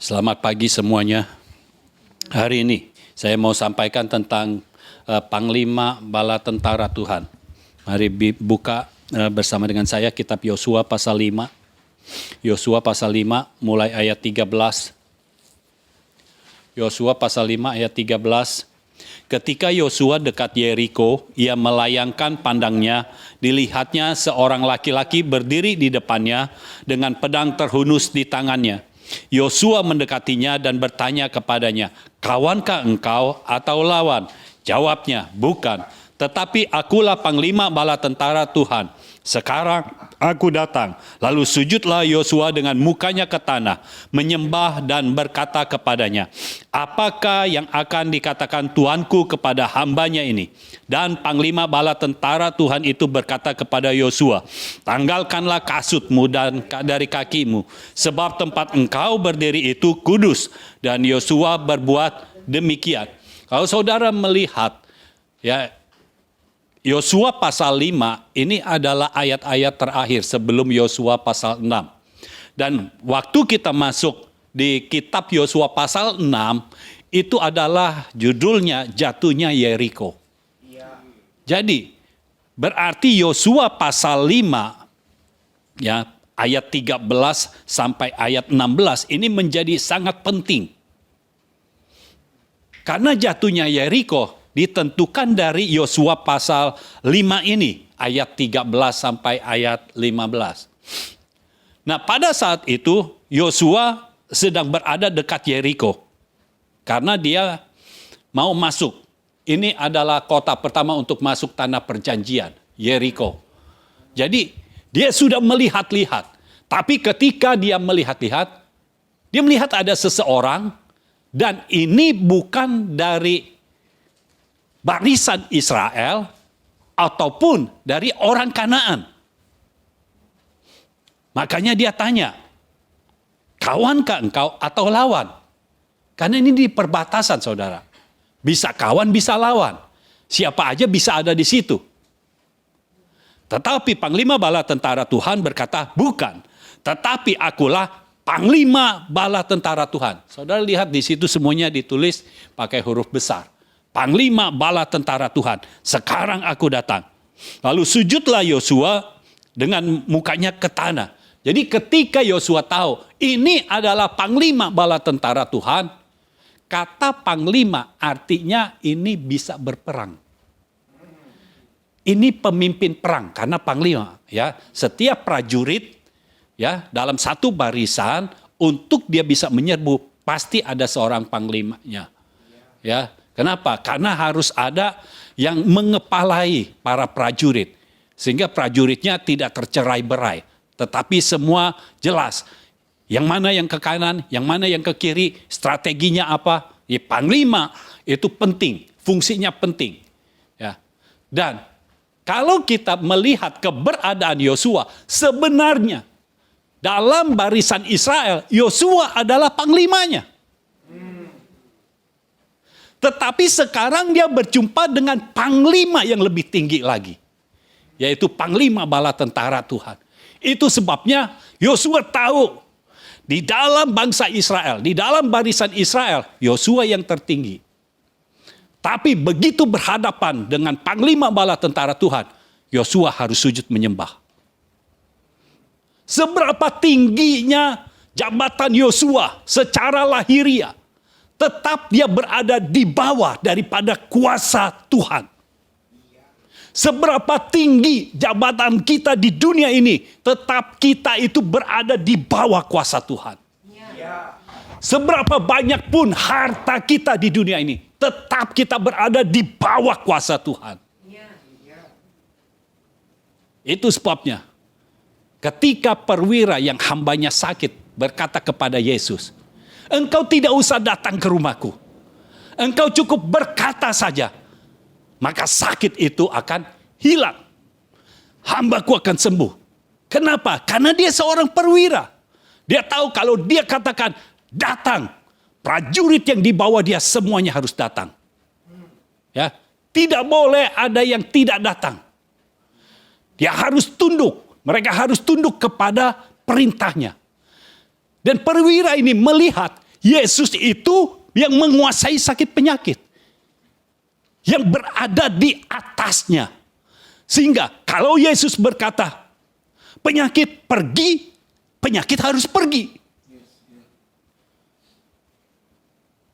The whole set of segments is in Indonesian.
Selamat pagi semuanya. Hari ini saya mau sampaikan tentang Panglima Bala Tentara Tuhan. Mari buka bersama dengan saya kitab Yosua pasal 5. Yosua pasal 5 mulai ayat 13. Yosua pasal 5 ayat 13. Ketika Yosua dekat Yeriko, ia melayangkan pandangnya, dilihatnya seorang laki-laki berdiri di depannya dengan pedang terhunus di tangannya. Yosua mendekatinya dan bertanya kepadanya, "Kawankah engkau atau lawan?" Jawabnya, "Bukan, tetapi akulah panglima bala tentara Tuhan. Sekarang aku datang." Lalu sujudlah Yosua dengan mukanya ke tanah, menyembah dan berkata kepadanya, "Apakah yang akan dikatakan Tuanku kepada hambanya ini?" Dan panglima bala tentara Tuhan itu berkata kepada Yosua, "Tanggalkanlah kasutmu dan dari kakimu, sebab tempat engkau berdiri itu kudus." Dan Yosua berbuat demikian. Kalau saudara melihat, ya, Yosua pasal 5 ini adalah ayat-ayat terakhir sebelum Yosua pasal 6. Dan waktu kita masuk di kitab Yosua pasal 6, itu adalah judulnya jatuhnya Yeriko. Jadi berarti Yosua pasal 5 ya, ayat 13 sampai ayat 16 ini menjadi sangat penting. Karena jatuhnya Yeriko ditentukan dari Yosua pasal 5 ini, ayat 13 sampai ayat 15. Nah, pada saat itu Yosua sedang berada dekat Yeriko. Karena dia mau masuk. Ini adalah kota pertama untuk masuk tanah perjanjian, Yeriko. Jadi, dia sudah melihat-lihat. Tapi ketika dia melihat-lihat, dia melihat ada seseorang, dan ini bukan dari barisan Israel ataupun dari orang Kanaan. Makanya dia tanya, "Kawankah engkau atau lawan?" Karena ini di perbatasan, saudara. Bisa kawan, bisa lawan. Siapa aja bisa ada di situ. Tetapi panglima bala tentara Tuhan berkata, "Bukan, tetapi akulah panglima bala tentara Tuhan." Saudara lihat di situ semuanya ditulis pakai huruf besar. Panglima bala tentara Tuhan, sekarang aku datang. Lalu sujudlah Yosua dengan mukanya ke tanah. Jadi ketika Yosua tahu ini adalah panglima bala tentara Tuhan, kata panglima artinya ini bisa berperang. Ini pemimpin perang karena panglima, ya. Setiap prajurit, ya, dalam satu barisan untuk dia bisa menyerbu pasti ada seorang panglimanya. Ya. Kenapa? Karena harus ada yang mengepalai para prajurit. Sehingga prajuritnya tidak tercerai-berai. Tetapi semua jelas. Yang mana yang ke kanan, yang mana yang ke kiri, strateginya apa. Ya, panglima itu penting, fungsinya penting. Ya. Dan kalau kita melihat keberadaan Yosua, sebenarnya dalam barisan Israel, Yosua adalah panglimanya. Tetapi sekarang dia berjumpa dengan panglima yang lebih tinggi lagi. Yaitu panglima bala tentara Tuhan. Itu sebabnya Yosua tahu di dalam bangsa Israel, di dalam barisan Israel, Yosua yang tertinggi. Tapi begitu berhadapan dengan panglima bala tentara Tuhan, Yosua harus sujud menyembah. Seberapa tingginya jabatan Yosua secara lahiriah, tetap dia berada di bawah daripada kuasa Tuhan. Seberapa tinggi jabatan kita di dunia ini, tetap kita itu berada di bawah kuasa Tuhan. Seberapa banyak pun harta kita di dunia ini, tetap kita berada di bawah kuasa Tuhan. Itu sebabnya, ketika perwira yang hambanya sakit berkata kepada Yesus, "Engkau tidak usah datang ke rumahku. Engkau cukup berkata saja, maka sakit itu akan hilang. Hambaku akan sembuh." Kenapa? Karena dia seorang perwira. Dia tahu kalau dia katakan datang, prajurit yang di bawah dia semuanya harus datang. Ya, tidak boleh ada yang tidak datang. Dia harus tunduk. Mereka harus tunduk kepada perintahnya. Dan perwira ini melihat Yesus itu yang menguasai sakit penyakit. Yang berada di atasnya. Sehingga kalau Yesus berkata, penyakit pergi, penyakit harus pergi.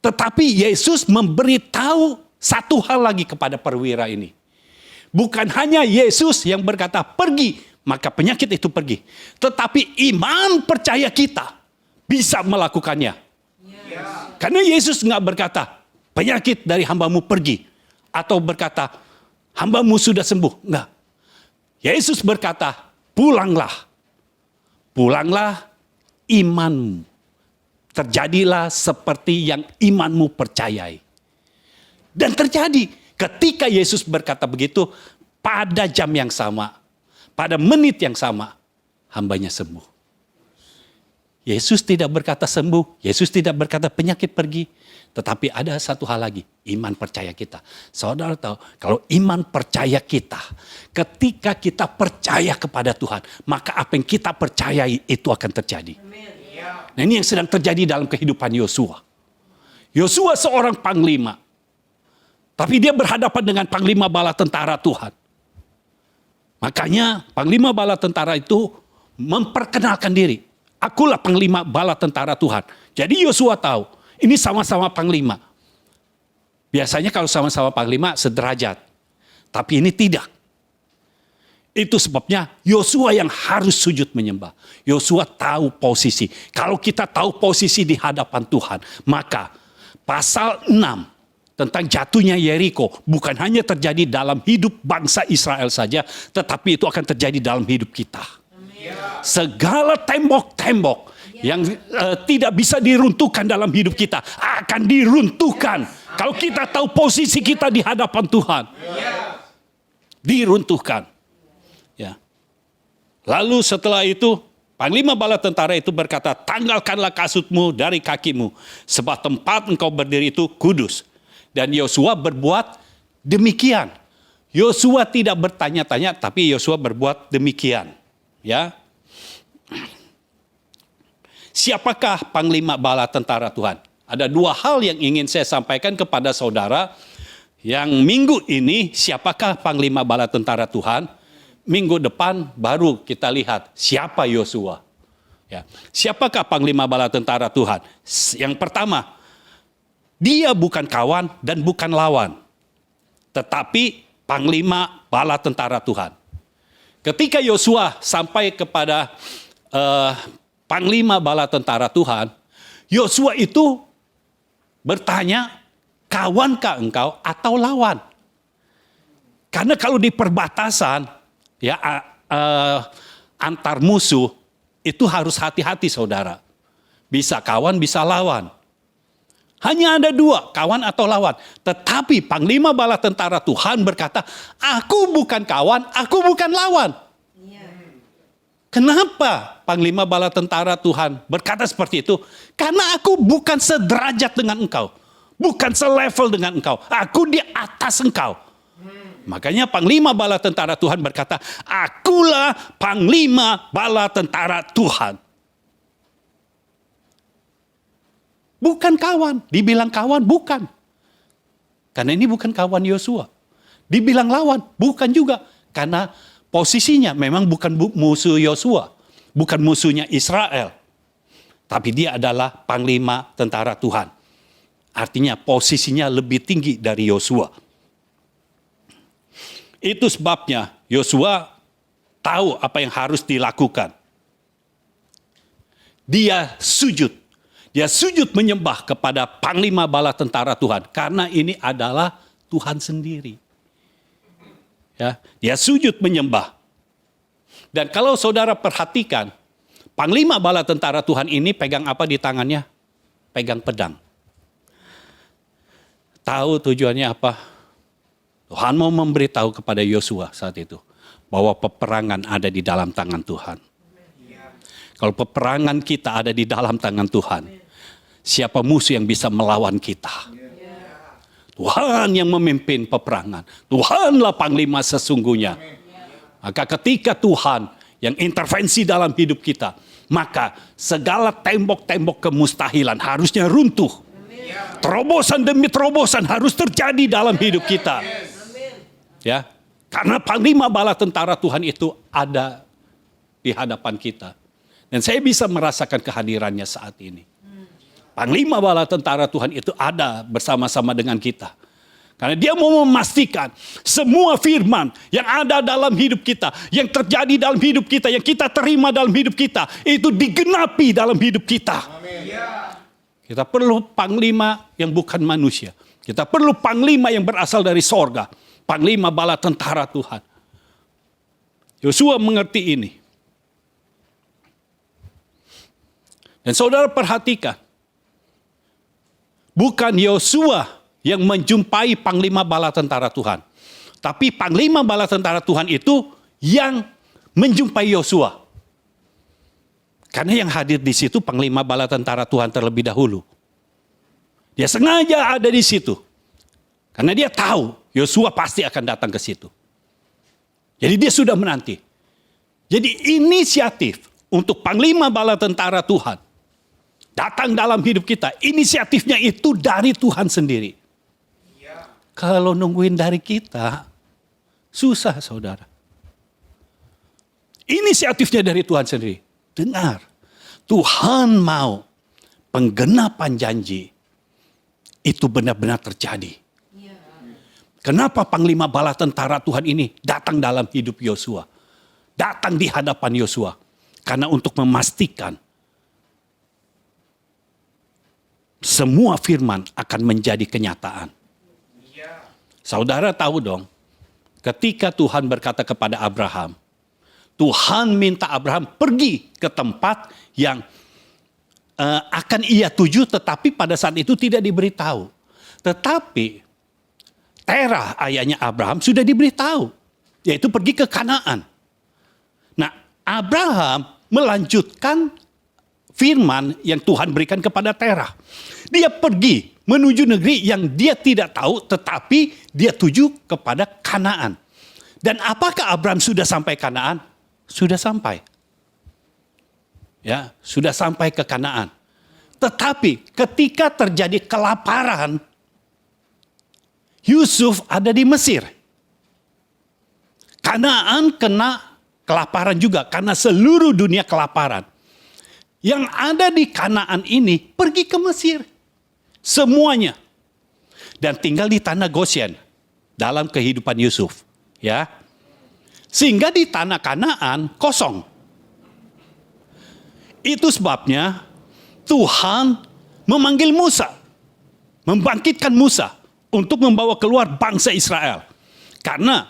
Tetapi Yesus memberitahu satu hal lagi kepada perwira ini. Bukan hanya Yesus yang berkata pergi, maka penyakit itu pergi. Tetapi iman percaya kita bisa melakukannya. Karena Yesus nggak berkata, penyakit dari hambamu pergi. Atau berkata, hambamu sudah sembuh. Enggak. Yesus berkata, pulanglah. Pulanglah imanmu. Terjadilah seperti yang imanmu percayai. Dan terjadi. Ketika Yesus berkata begitu, pada jam yang sama, pada menit yang sama, hambanya sembuh. Yesus tidak berkata sembuh. Yesus tidak berkata penyakit pergi. Tetapi ada satu hal lagi, iman percaya kita. Saudara tahu, kalau iman percaya kita, ketika kita percaya kepada Tuhan, maka apa yang kita percayai itu akan terjadi. Nah, ini yang sedang terjadi dalam kehidupan Yosua. Yosua seorang panglima, tapi dia berhadapan dengan panglima bala tentara Tuhan. Makanya panglima bala tentara itu memperkenalkan diri. Akulah panglima bala tentara Tuhan. Jadi Yosua tahu, ini sama-sama panglima. Biasanya kalau sama-sama panglima sederajat. Tapi ini tidak. Itu sebabnya Yosua yang harus sujud menyembah. Yosua tahu posisi. Kalau kita tahu posisi di hadapan Tuhan, maka pasal 6 tentang jatuhnya Yeriko bukan hanya terjadi dalam hidup bangsa Israel saja, tetapi itu akan terjadi dalam hidup kita. Segala tembok-tembok yang tidak bisa diruntuhkan dalam hidup kita akan diruntuhkan. Kalau kita tahu posisi kita di hadapan Tuhan. Diruntuhkan. Ya. Lalu setelah itu, panglima bala tentara itu berkata, tanggalkanlah kasutmu dari kakimu, sebab tempat engkau berdiri itu kudus. Dan Yosua berbuat demikian. Yosua tidak bertanya-tanya, tapi Yosua berbuat demikian. Ya. Siapakah panglima bala tentara Tuhan? Ada dua hal yang ingin saya sampaikan kepada saudara. Yang minggu ini siapakah panglima bala tentara Tuhan? Minggu depan baru kita lihat siapa Yosua. Ya. Siapakah panglima bala tentara Tuhan? Yang pertama, dia bukan kawan dan bukan lawan. Tetapi panglima bala tentara Tuhan. Ketika Yosua sampai kepada panglima bala tentara Tuhan, Yosua itu bertanya, kawankah engkau atau lawan? Karena kalau di perbatasan, ya antar musuh, itu harus hati-hati saudara. Bisa kawan, bisa lawan. Hanya ada dua, kawan atau lawan. Tetapi panglima bala tentara Tuhan berkata, aku bukan kawan, aku bukan lawan. Kenapa panglima bala tentara Tuhan berkata seperti itu? Karena aku bukan sederajat dengan engkau. Bukan selevel dengan engkau. Aku di atas engkau. Makanya panglima bala tentara Tuhan berkata, akulah panglima bala tentara Tuhan. Bukan kawan. Dibilang kawan, bukan. Karena ini bukan kawan Yosua. Dibilang lawan, bukan juga. Karena posisinya memang bukan musuh Yosua, bukan musuhnya Israel. Tapi dia adalah panglima tentara Tuhan. Artinya posisinya lebih tinggi dari Yosua. Itu sebabnya Yosua tahu apa yang harus dilakukan. Dia sujud. Dia sujud menyembah kepada panglima bala tentara Tuhan. Karena ini adalah Tuhan sendiri. Ya, dia sujud menyembah. Dan kalau saudara perhatikan, panglima bala tentara Tuhan ini pegang apa di tangannya? Pegang pedang. Tahu tujuannya apa? Tuhan mau memberitahu kepada Yosua saat itu bahwa peperangan ada di dalam tangan Tuhan. Kalau peperangan kita ada di dalam tangan Tuhan, siapa musuh yang bisa melawan kita? Tuhan yang memimpin peperangan. Tuhanlah panglima sesungguhnya. Maka ketika Tuhan yang intervensi dalam hidup kita, maka segala tembok-tembok kemustahilan harusnya runtuh. Terobosan demi terobosan harus terjadi dalam hidup kita. Ya, karena panglima bala tentara Tuhan itu ada di hadapan kita. Dan saya bisa merasakan kehadirannya saat ini. Panglima bala tentara Tuhan itu ada bersama-sama dengan kita. Karena dia mau memastikan semua firman yang ada dalam hidup kita, yang terjadi dalam hidup kita, yang kita terima dalam hidup kita, itu digenapi dalam hidup kita. Amin. Kita perlu panglima yang bukan manusia. Kita perlu panglima yang berasal dari sorga. Panglima bala tentara Tuhan. Yosua mengerti ini. Dan saudara perhatikan. Bukan Yosua yang menjumpai panglima bala tentara Tuhan. Tapi panglima bala tentara Tuhan itu yang menjumpai Yosua. Karena yang hadir di situ panglima bala tentara Tuhan terlebih dahulu. Dia sengaja ada di situ. Karena dia tahu Yosua pasti akan datang ke situ. Jadi dia sudah menanti. Jadi inisiatif untuk panglima bala tentara Tuhan datang dalam hidup kita. Inisiatifnya itu dari Tuhan sendiri. Kalau nungguin dari kita, susah saudara. Inisiatifnya dari Tuhan sendiri. Dengar, Tuhan mau penggenapan janji itu benar-benar terjadi. Kenapa panglima bala tentara Tuhan ini datang dalam hidup Yosua? Datang di hadapan Yosua. Karena untuk memastikan semua firman akan menjadi kenyataan. Saudara tahu dong, ketika Tuhan berkata kepada Abraham, Tuhan minta Abraham pergi ke tempat yang akan ia tuju, tetapi pada saat itu tidak diberitahu. Tetapi Terah, ayahnya Abraham, sudah diberitahu, yaitu pergi ke Kanaan. Nah, Abraham melanjutkan firman yang Tuhan berikan kepada Terah. Dia pergi menuju negeri yang dia tidak tahu, tetapi dia tuju kepada Kanaan. Dan apakah Abraham sudah sampai Kanaan? Sudah sampai. Ya, sudah sampai ke Kanaan. Tetapi ketika terjadi kelaparan, Yusuf ada di Mesir. Kanaan kena kelaparan juga karena seluruh dunia kelaparan. Yang ada di Kanaan ini pergi ke Mesir. Semuanya. Dan tinggal di tanah Goshen dalam kehidupan Yusuf, ya. Sehingga di tanah Kanaan kosong. Itu sebabnya Tuhan memanggil Musa, membangkitkan Musa untuk membawa keluar bangsa Israel. Karena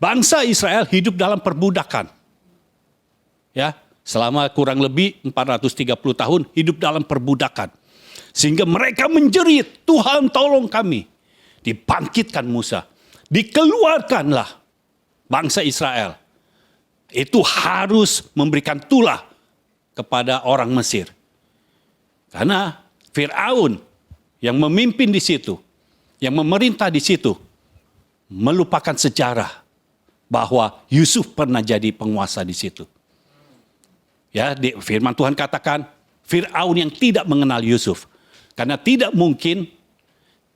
bangsa Israel hidup dalam perbudakan. Ya, selama kurang lebih 430 tahun hidup dalam perbudakan. Sehingga mereka menjerit, Tuhan tolong kami. Dibangkitkan Musa. Dikeluarkanlah bangsa Israel. Itu harus memberikan tulah kepada orang Mesir. Karena Fir'aun yang memimpin di situ, yang memerintah di situ, melupakan sejarah bahwa Yusuf pernah jadi penguasa di situ. Ya, di firman Tuhan katakan, Fir'aun yang tidak mengenal Yusuf. Karena tidak mungkin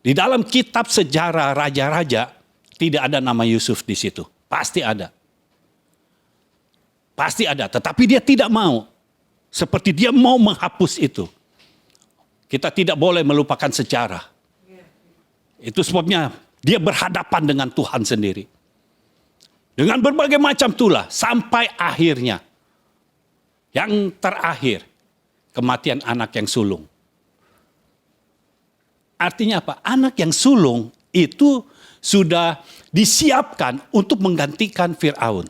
di dalam kitab sejarah raja-raja tidak ada nama Yusuf di situ. Pasti ada. Pasti ada, tetapi dia tidak mau. Seperti dia mau menghapus itu. Kita tidak boleh melupakan sejarah. Itu sebabnya dia berhadapan dengan Tuhan sendiri. Dengan berbagai macam tulah sampai akhirnya. Yang terakhir, kematian anak yang sulung. Artinya apa? Anak yang sulung itu sudah disiapkan untuk menggantikan Fir'aun.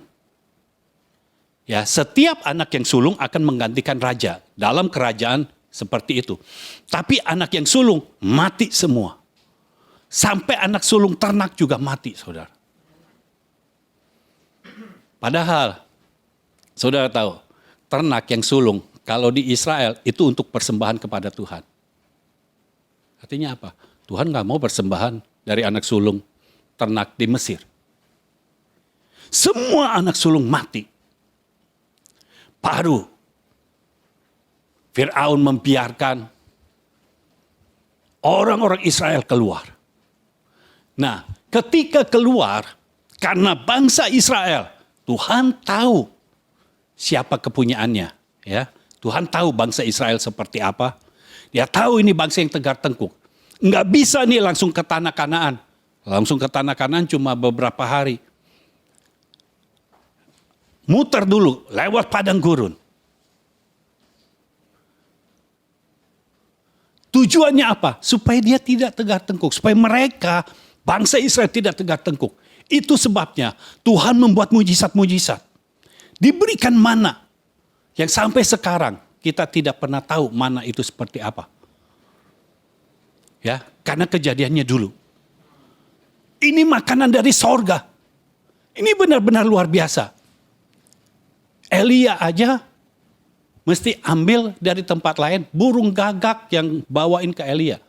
Ya, setiap anak yang sulung akan menggantikan raja dalam kerajaan seperti itu. Tapi anak yang sulung mati semua. Sampai anak sulung ternak juga mati, saudara. Padahal, saudara tahu, ternak yang sulung kalau di Israel itu untuk persembahan kepada Tuhan. Artinya apa? Tuhan gak mau persembahan dari anak sulung ternak di Mesir. Semua anak sulung mati. Baru Firaun membiarkan orang-orang Israel keluar. Nah, ketika keluar, karena bangsa Israel, Tuhan tahu siapa kepunyaannya. Ya, Tuhan tahu bangsa Israel seperti apa. Dia tahu ini bangsa yang tegar tengkuk. Nggak bisa nih langsung ke tanah Kanaan. Langsung ke tanah Kanaan cuma beberapa hari. Muter dulu, lewat padang gurun. Tujuannya apa? Supaya dia tidak tegar tengkuk. Supaya mereka, bangsa Israel tidak tegar tengkuk. Itu sebabnya Tuhan membuat mujizat-mujizat. Diberikan mana. Yang sampai sekarang kita tidak pernah tahu mana itu seperti apa. Ya, karena kejadiannya dulu. Ini makanan dari sorga. Ini benar-benar luar biasa. Elia aja mesti ambil dari tempat lain burung gagak yang bawain ke Elia.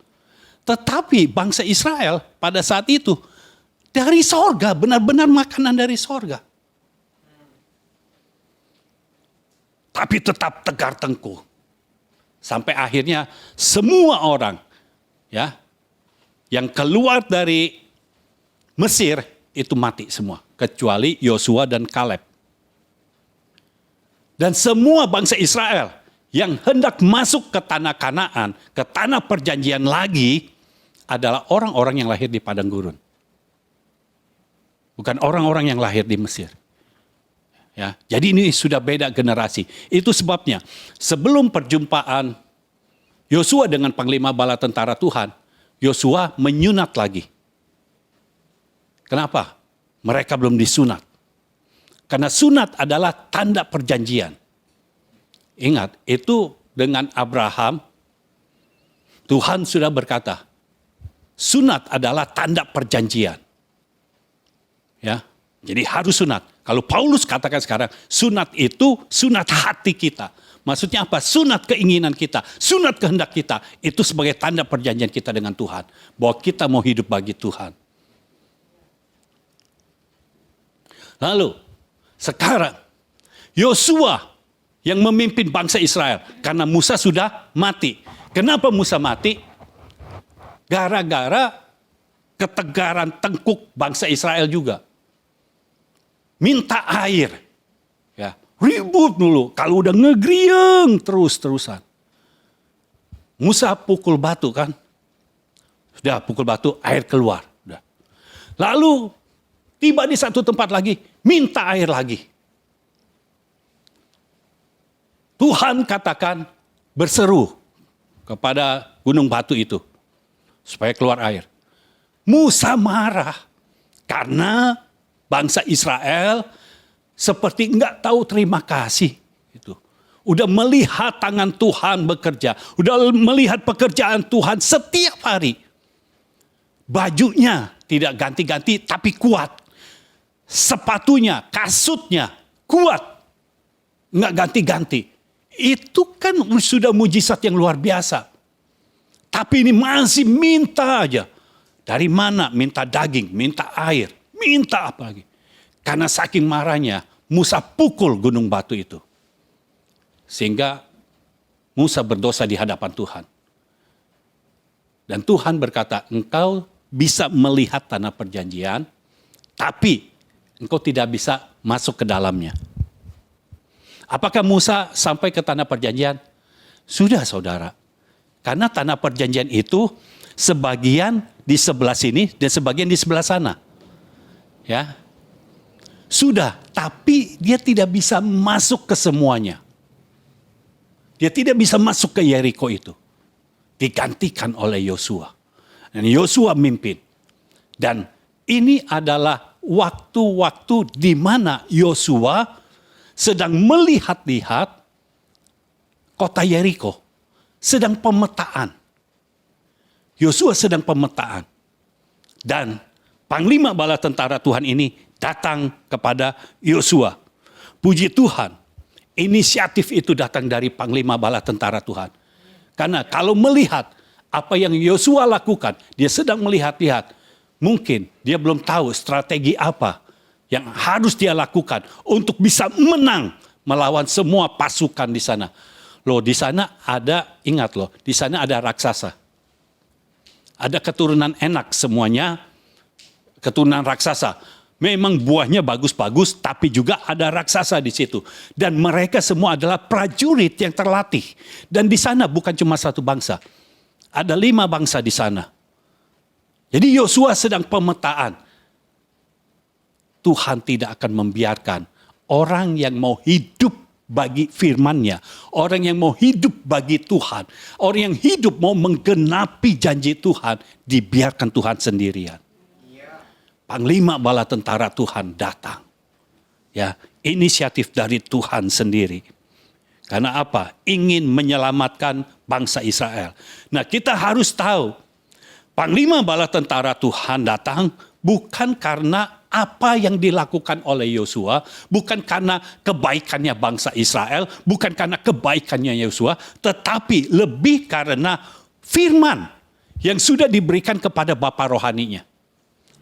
Tetapi bangsa Israel pada saat itu dari sorga, benar-benar makanan dari sorga. Tapi tetap tegar tengkuk. Sampai akhirnya semua orang ya yang keluar dari Mesir itu mati semua. Kecuali Yosua dan Kaleb. Dan semua bangsa Israel yang hendak masuk ke tanah Kanaan, ke tanah perjanjian lagi, adalah orang-orang yang lahir di padang gurun. Bukan orang-orang yang lahir di Mesir. Ya, jadi ini sudah beda generasi. Itu sebabnya sebelum perjumpaan Yosua dengan panglima bala tentara Tuhan, Yosua menyunat lagi. Kenapa? Mereka belum disunat. Karena sunat adalah tanda perjanjian. Ingat, itu dengan Abraham, Tuhan sudah berkata, sunat adalah tanda perjanjian. Ya, jadi harus sunat. Kalau Paulus katakan sekarang, sunat itu sunat hati kita. Maksudnya apa? Sunat keinginan kita, sunat kehendak kita. Itu sebagai tanda perjanjian kita dengan Tuhan. Bahwa kita mau hidup bagi Tuhan. Lalu, sekarang, Yosua yang memimpin bangsa Israel. Karena Musa sudah mati. Kenapa Musa mati? Gara-gara ketegaran tengkuk bangsa Israel juga. Minta air. Ya, ribut dulu. Kalau udah ngegrieng terus-terusan. Musa pukul batu kan. Sudah pukul batu, air keluar. Udah. Lalu tiba di satu tempat lagi, minta air lagi. Tuhan katakan berseru kepada gunung batu itu supaya keluar air. Musa marah karena bangsa Israel seperti enggak tahu terima kasih. Itu. Udah melihat tangan Tuhan bekerja, udah melihat pekerjaan Tuhan setiap hari. Bajunya tidak ganti-ganti tapi kuat. Sepatunya, kasutnya kuat. Enggak ganti-ganti. Itu kan sudah mujizat yang luar biasa. Tapi ini masih minta aja. Dari mana? Minta daging, minta air, minta apa lagi. Karena saking marahnya, Musa pukul gunung batu itu. Sehingga Musa berdosa di hadapan Tuhan. Dan Tuhan berkata, engkau bisa melihat tanah perjanjian, tapi engkau tidak bisa masuk ke dalamnya. Apakah Musa sampai ke tanah perjanjian? Sudah saudara. Karena tanah perjanjian itu sebagian di sebelah sini dan sebagian di sebelah sana. Ya. Sudah, tapi dia tidak bisa masuk ke semuanya. Dia tidak bisa masuk ke Yeriko itu. Digantikan oleh Yosua. Dan Yosua mimpin. Dan ini adalah waktu-waktu di mana Yosua sedang melihat-lihat kota Yeriko. Sedang pemetaan. Yosua sedang pemetaan. Dan panglima bala tentara Tuhan ini datang kepada Yosua. Puji Tuhan, inisiatif itu datang dari panglima bala tentara Tuhan. Karena kalau melihat apa yang Yosua lakukan, dia sedang melihat-lihat. Mungkin dia belum tahu strategi apa yang harus dia lakukan untuk bisa menang melawan semua pasukan di sana. Loh, di sana ada, ingat loh, di sana ada raksasa. Ada keturunan Enak semuanya, keturunan raksasa. Memang buahnya bagus-bagus, tapi juga ada raksasa di situ. Dan mereka semua adalah prajurit yang terlatih. Dan di sana bukan cuma satu bangsa. Ada 5 bangsa di sana. Jadi Yosua sedang pemetaan. Tuhan tidak akan membiarkan orang yang mau hidup bagi firman-Nya, orang yang mau hidup bagi Tuhan, orang yang hidup mau menggenapi janji Tuhan, dibiarkan Tuhan sendirian. Panglima bala tentara Tuhan datang. Ya, inisiatif dari Tuhan sendiri. Karena apa? Ingin menyelamatkan bangsa Israel. Nah, kita harus tahu, panglima bala tentara Tuhan datang bukan karena apa yang dilakukan oleh Yosua, bukan karena kebaikannya bangsa Israel, bukan karena kebaikannya Yosua, tetapi lebih karena firman yang sudah diberikan kepada bapa rohaninya.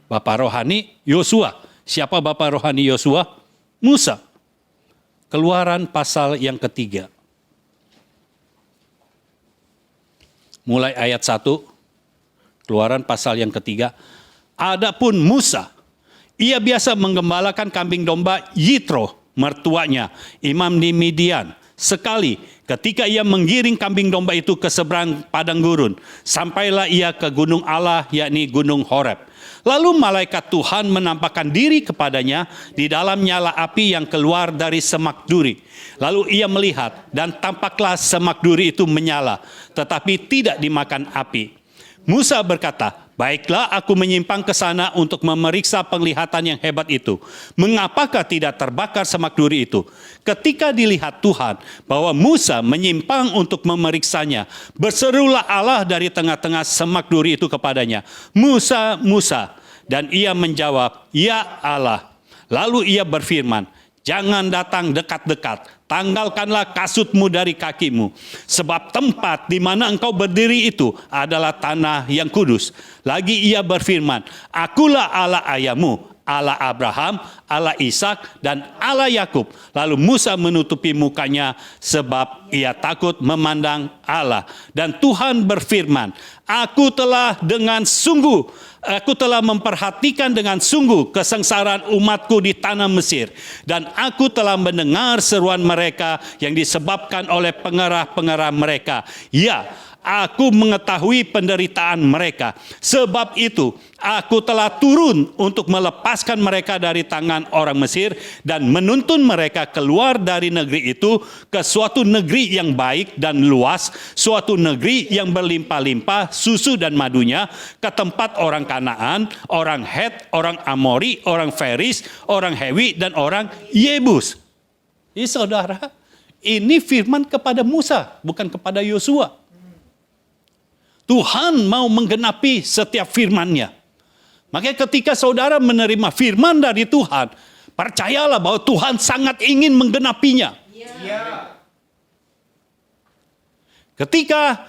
Bapa rohani Yosua. Siapa bapa rohani Yosua? Musa. Keluaran pasal yang ketiga. Mulai ayat 1. Keluaran pasal yang ketiga. Adapun Musa, ia biasa menggembalakan kambing domba Yitro, mertuanya, imam di Midian. Sekali ketika ia menggiring kambing domba itu ke seberang padang gurun, sampailah ia ke gunung Allah, yakni gunung Horeb. Lalu malaikat Tuhan menampakkan diri kepadanya di dalam nyala api yang keluar dari semak duri. Lalu ia melihat dan tampaklah semak duri itu menyala, tetapi tidak dimakan api. Musa berkata, baiklah aku menyimpang ke sana untuk memeriksa penglihatan yang hebat itu. Mengapakah tidak terbakar semak duri itu? Ketika dilihat Tuhan bahwa Musa menyimpang untuk memeriksanya, berserulah Allah dari tengah-tengah semak duri itu kepadanya, Musa, Musa. Dan ia menjawab, ya Allah. Lalu ia berfirman, jangan datang dekat-dekat, tanggalkanlah kasutmu dari kakimu. Sebab tempat di mana engkau berdiri itu adalah tanah yang kudus. Lagi ia berfirman, akulah Allah ayahmu, Allah Abraham, Allah Ishak, dan Allah Yakub. Lalu Musa menutupi mukanya sebab ia takut memandang Allah. Dan Tuhan berfirman, aku telah memperhatikan dengan sungguh kesengsaraan umatku di tanah Mesir. Dan aku telah mendengar seruan mereka yang disebabkan oleh pengarah-pengarah mereka. Ya, aku mengetahui penderitaan mereka. Sebab itu, aku telah turun untuk melepaskan mereka dari tangan orang Mesir dan menuntun mereka keluar dari negeri itu ke suatu negeri yang baik dan luas, suatu negeri yang berlimpah-limpah susu dan madunya, ke tempat orang Kanaan, orang Het, orang Amori, orang Feris, orang Hewi, dan orang Yebus. Ini saudara, ini firman kepada Musa, bukan kepada Yosua. Tuhan mau menggenapi setiap firman-Nya. Makanya ketika saudara menerima firman dari Tuhan, percayalah bahwa Tuhan sangat ingin menggenapinya. Ketika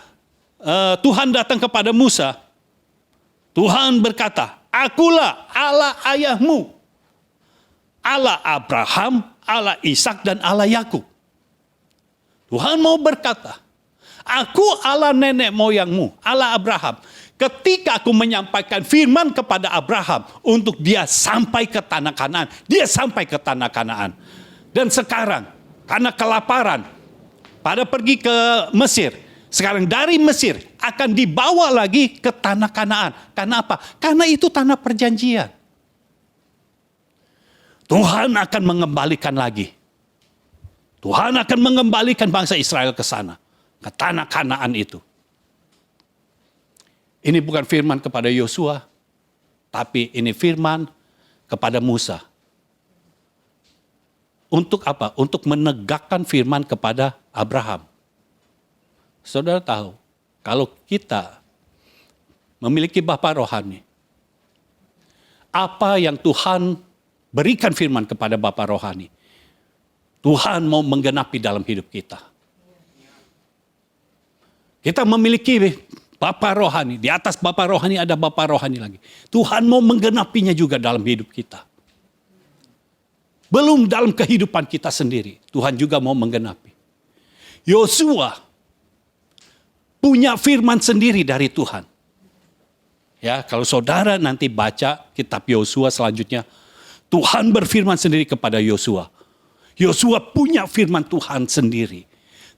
Tuhan datang kepada Musa, Tuhan berkata, akulah Allah ayahmu, Allah Abraham, Allah Ishak, dan Allah Yakub. Tuhan mau berkata, aku Allah nenek moyangmu, Allah Abraham. Ketika aku menyampaikan firman kepada Abraham untuk dia sampai ke tanah Kanaan, dia sampai ke tanah Kanaan. Dan sekarang karena kelaparan, pada pergi ke Mesir. Sekarang dari Mesir akan dibawa lagi ke tanah Kanaan. Karena apa? Karena itu tanah perjanjian. Tuhan akan mengembalikan lagi. Tuhan akan mengembalikan bangsa Israel ke sana, ke tanah Kanaan itu. Ini bukan firman kepada Yosua, tapi ini firman kepada Musa. Untuk apa? Untuk menegakkan firman kepada Abraham. Saudara tahu, kalau kita memiliki bapa rohani, apa yang Tuhan berikan firman kepada bapa rohani, Tuhan mau menggenapi dalam hidup kita. Kita memiliki bapa rohani, di atas bapa rohani ada bapa rohani lagi. Tuhan mau menggenapinya juga dalam hidup kita. Belum dalam kehidupan kita sendiri, Tuhan juga mau menggenapi. Yosua punya firman sendiri dari Tuhan. Ya, kalau saudara nanti baca kitab Yosua selanjutnya, Tuhan berfirman sendiri kepada Yosua. Yosua punya firman Tuhan sendiri.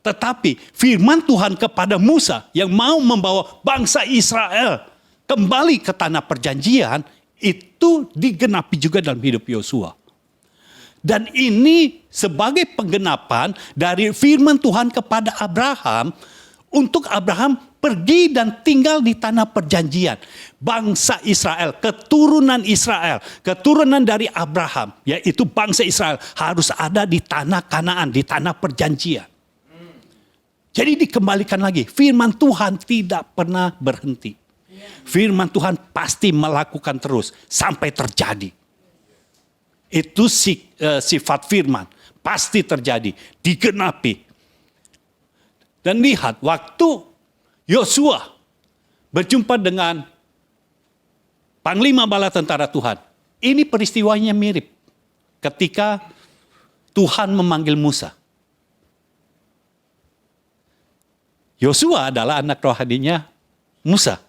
Tetapi firman Tuhan kepada Musa yang mau membawa bangsa Israel kembali ke tanah perjanjian, itu digenapi juga dalam hidup Yosua. Dan ini sebagai penggenapan dari firman Tuhan kepada Abraham, untuk Abraham pergi dan tinggal di tanah perjanjian. Bangsa Israel, keturunan dari Abraham, yaitu bangsa Israel harus ada di tanah Kanaan, di tanah perjanjian. Jadi dikembalikan lagi, firman Tuhan tidak pernah berhenti. Firman Tuhan pasti melakukan terus sampai terjadi. Itu sifat firman, pasti terjadi, digenapi. Dan lihat, waktu Yosua berjumpa dengan Panglima Bala Tentara Tuhan, ini peristiwanya mirip ketika Tuhan memanggil Musa. Yosua adalah anak rohaninya Musa.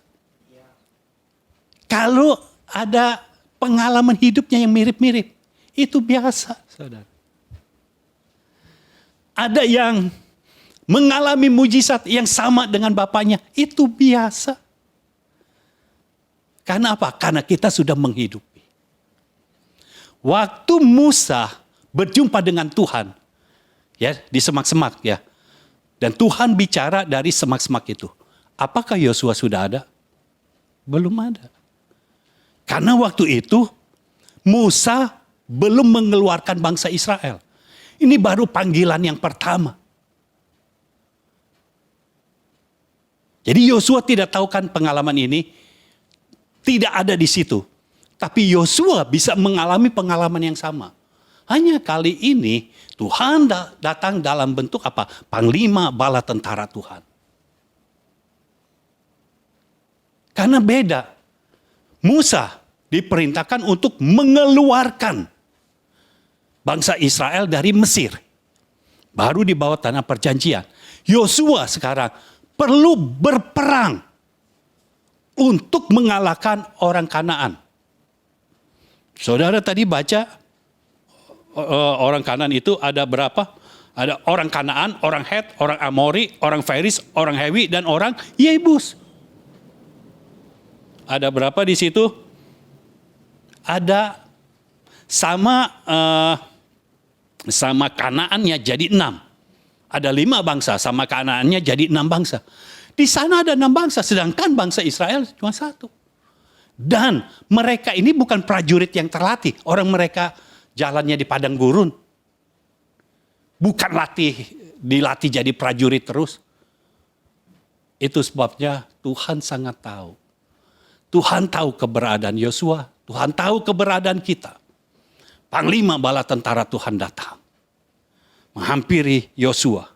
Kalau ada pengalaman hidupnya yang mirip-mirip, itu biasa, saudara. Ada yang mengalami mujizat yang sama dengan bapaknya, itu biasa. Karena apa? Karena kita sudah menghidupi. Waktu Musa berjumpa dengan Tuhan, ya, di semak-semak, ya. Dan Tuhan bicara dari semak-semak itu. Apakah Yosua sudah ada? Belum ada. Karena waktu itu Musa belum mengeluarkan bangsa Israel. Ini baru panggilan yang pertama. Jadi Yosua tidak tahu kan pengalaman ini. Tidak ada di situ. Tapi Yosua bisa mengalami pengalaman yang sama. Hanya kali ini Tuhan datang dalam bentuk apa? Panglima bala tentara Tuhan. Karena beda. Musa diperintahkan untuk mengeluarkan bangsa Israel dari Mesir. Baru di bawah tanah perjanjian. Yosua sekarang perlu berperang untuk mengalahkan orang Kanaan. Saudara tadi baca orang Kanaan itu ada berapa? Ada orang Kanaan, orang Het, orang Amori, orang Feris, orang Hewi, dan orang Yebus. Ada berapa di situ? Ada sama Kanaannya jadi 6. Ada 5 bangsa, sama Kanaannya jadi 6 bangsa. Di sana ada 6 bangsa, sedangkan bangsa Israel cuma 1. Dan mereka ini bukan prajurit yang terlatih. Orang mereka jalannya di padang gurun. Bukan dilatih jadi prajurit terus. Itu sebabnya Tuhan sangat tahu. Tuhan tahu keberadaan Yosua. Tuhan tahu keberadaan kita. Panglima bala tentara Tuhan datang. Menghampiri Yosua.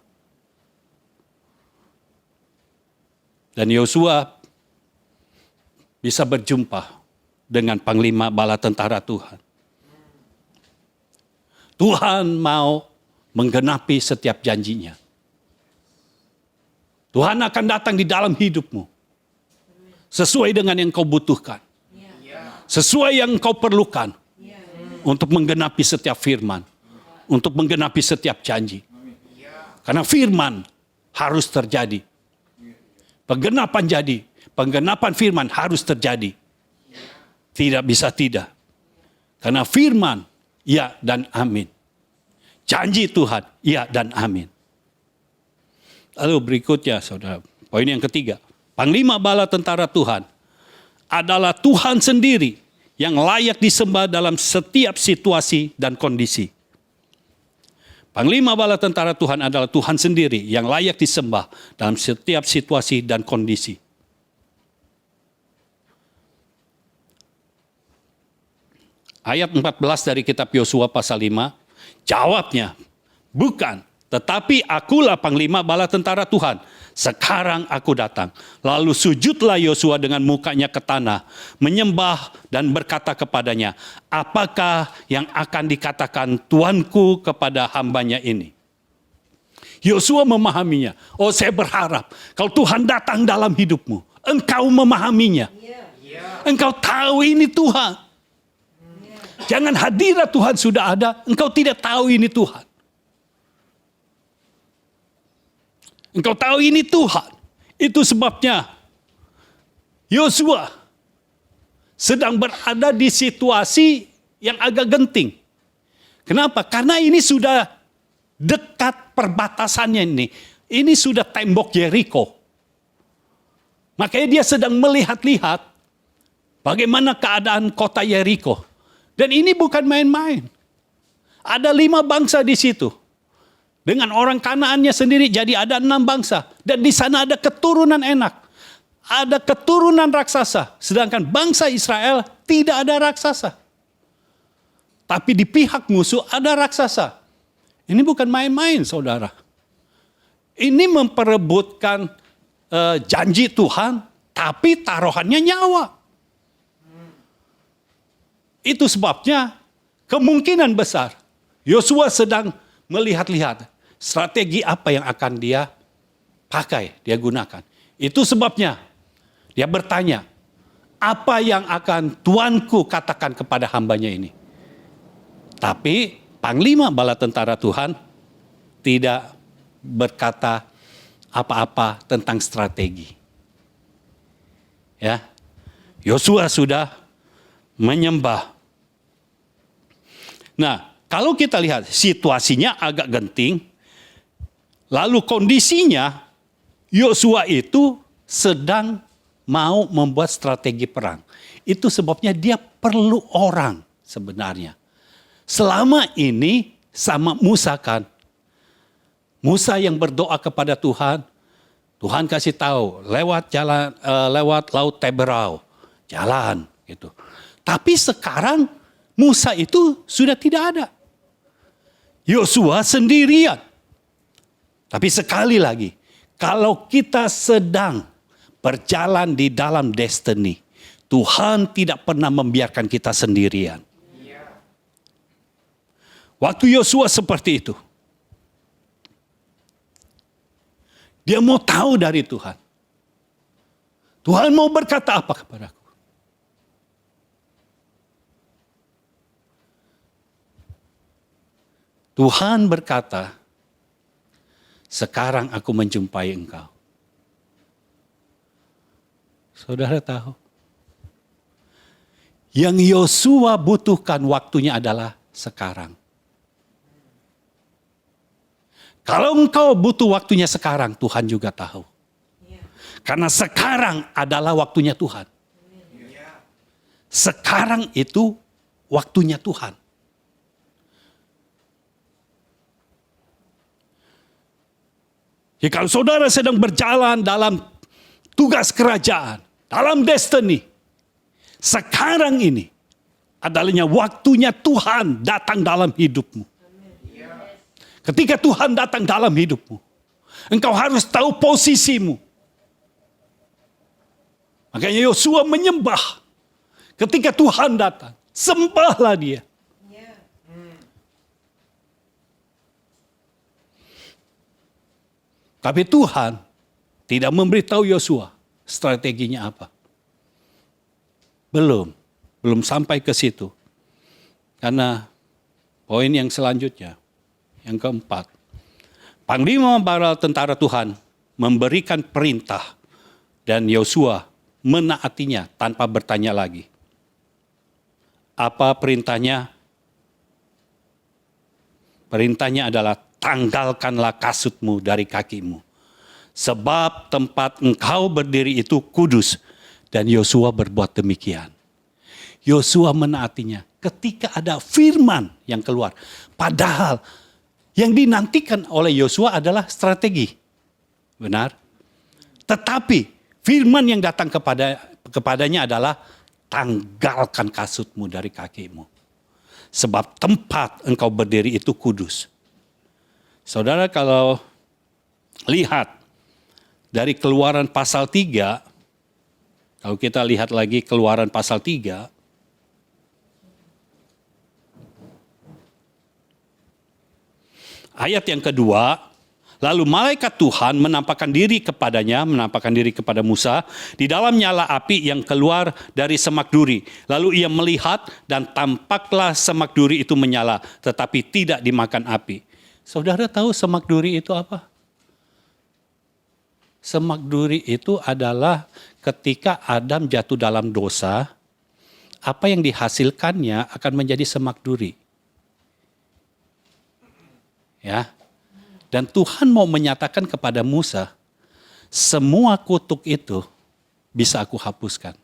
Dan Yosua bisa berjumpa dengan panglima bala tentara Tuhan. Tuhan mau menggenapi setiap janjinya. Tuhan akan datang di dalam hidupmu. Sesuai dengan yang kau butuhkan. Sesuai yang kau perlukan. Untuk menggenapi setiap firman. Untuk menggenapi setiap janji. Karena firman harus terjadi. Penggenapan firman harus terjadi. Tidak bisa tidak. Karena firman, ya dan amin. Janji Tuhan, ya dan amin. Lalu berikutnya, saudara, poin yang ketiga. Panglima bala tentara Tuhan adalah Tuhan sendiri yang layak disembah dalam setiap situasi dan kondisi. Panglima bala tentara Tuhan adalah Tuhan sendiri yang layak disembah dalam setiap situasi dan kondisi. Ayat 14 dari kitab Yosua pasal 5, jawabnya, bukan, tetapi akulah panglima bala tentara Tuhan. Sekarang aku datang. Lalu sujudlah Yosua dengan mukanya ke tanah, menyembah dan berkata kepadanya, apakah yang akan dikatakan Tuanku kepada hambanya ini? Yosua memahaminya. Oh, saya berharap kalau Tuhan datang dalam hidupmu, engkau memahaminya. Engkau tahu ini Tuhan. Jangan hadirat Tuhan sudah ada, engkau tidak tahu ini Tuhan. Engkau tahu ini Tuhan. Itu sebabnya Yosua sedang berada di situasi yang agak genting. Kenapa? Karena ini sudah dekat perbatasannya ini. Ini sudah tembok Yeriko. Makanya dia sedang melihat-lihat bagaimana keadaan kota Yeriko. Dan ini bukan main-main. Ada 5 bangsa di situ. Dengan orang Kanaannya sendiri, jadi ada 6 bangsa. Dan di sana ada keturunan Enak. Ada keturunan raksasa. Sedangkan bangsa Israel tidak ada raksasa. Tapi di pihak musuh ada raksasa. Ini bukan main-main, saudara. Ini memperebutkan janji Tuhan, tapi taruhannya nyawa. Itu sebabnya kemungkinan besar Yosua sedang melihat-lihat strategi apa yang akan dia pakai, dia gunakan. Itu sebabnya dia bertanya, apa yang akan Tuanku katakan kepada hambanya ini? Tapi Panglima Bala Tentara Tuhan tidak berkata apa-apa tentang strategi. Ya, Yosua sudah menyembah. Nah, kalau kita lihat situasinya agak genting, lalu kondisinya Yosua itu sedang mau membuat strategi perang. Itu sebabnya dia perlu orang sebenarnya. Selama ini sama Musa kan. Musa yang berdoa kepada Tuhan, Tuhan kasih tahu lewat jalan lewat laut Teberau, jalan gitu. Tapi sekarang Musa itu sudah tidak ada. Yosua sendirian. Tapi sekali lagi, kalau kita sedang berjalan di dalam destiny, Tuhan tidak pernah membiarkan kita sendirian. Waktu Yosua seperti itu, dia mau tahu dari Tuhan. Tuhan mau berkata apa kepadaku? Tuhan berkata, sekarang aku menjumpai engkau. Saudara tahu? Yang Yosua butuhkan waktunya adalah sekarang. Kalau engkau butuh waktunya sekarang, Tuhan juga tahu. Karena sekarang adalah waktunya Tuhan. Sekarang itu waktunya Tuhan. Jadi kalau saudara sedang berjalan dalam tugas kerajaan, dalam destiny, sekarang ini adalahnya waktunya Tuhan datang dalam hidupmu. Ketika Tuhan datang dalam hidupmu, engkau harus tahu posisimu. Makanya Yosua menyembah. Ketika Tuhan datang, sembahlah dia. Tapi Tuhan tidak memberitahu Yosua strateginya apa. Belum sampai ke situ. Karena poin yang selanjutnya, yang keempat, Panglima Bala Tentara Tuhan memberikan perintah dan Yosua menaatinya tanpa bertanya lagi. Apa perintahnya? Perintahnya adalah tanggalkanlah kasutmu dari kakimu. Sebab tempat engkau berdiri itu kudus. Dan Yosua berbuat demikian. Yosua menaatinya ketika ada firman yang keluar. Padahal yang dinantikan oleh Yosua adalah strategi. Benar? Tetapi firman yang datang kepadanya adalah tanggalkan kasutmu dari kakimu. Sebab tempat engkau berdiri itu kudus. Saudara kalau lihat dari Keluaran pasal 3, kalau kita lihat lagi Keluaran pasal 3, ayat yang kedua, Lalu malaikat Tuhan menampakkan diri kepada Musa di dalam nyala api yang keluar dari semak duri. Lalu ia melihat dan tampaklah semak duri itu menyala, tetapi tidak dimakan api. Saudara tahu semak duri itu apa? Semak duri itu adalah ketika Adam jatuh dalam dosa, apa yang dihasilkannya akan menjadi semak duri. Ya. Dan Tuhan mau menyatakan kepada Musa, semua kutuk itu bisa aku hapuskan.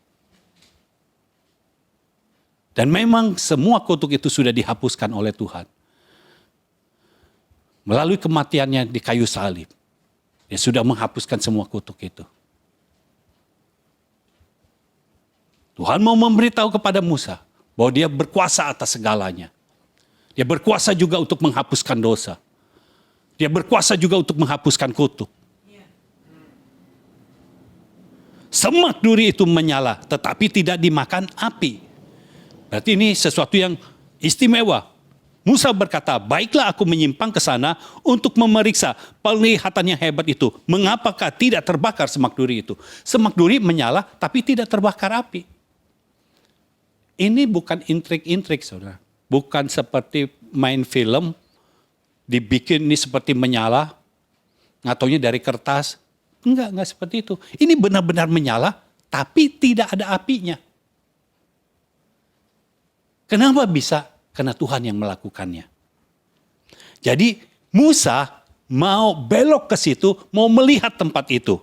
Dan memang semua kutuk itu sudah dihapuskan oleh Tuhan. Melalui kematiannya di kayu salib. Dia sudah menghapuskan semua kutuk itu. Tuhan mau memberitahu kepada Musa bahwa dia berkuasa atas segalanya. Dia berkuasa juga untuk menghapuskan dosa. Dia berkuasa juga untuk menghapuskan kutuk. Semak duri itu menyala, tetapi tidak dimakan api. Berarti ini sesuatu yang istimewa. Musa berkata, baiklah aku menyimpang ke sana untuk memeriksa penglihatannya hebat itu. Mengapakah tidak terbakar semak duri itu? Semak duri menyala, tapi tidak terbakar api. Ini bukan intrik-intrik, saudara. Bukan seperti main film, dibikin ini seperti menyala, ngatonya dari kertas. Enggak seperti itu. Ini benar-benar menyala, tapi tidak ada apinya. Kenapa bisa? Karena Tuhan yang melakukannya. Jadi Musa mau belok ke situ, mau melihat tempat itu.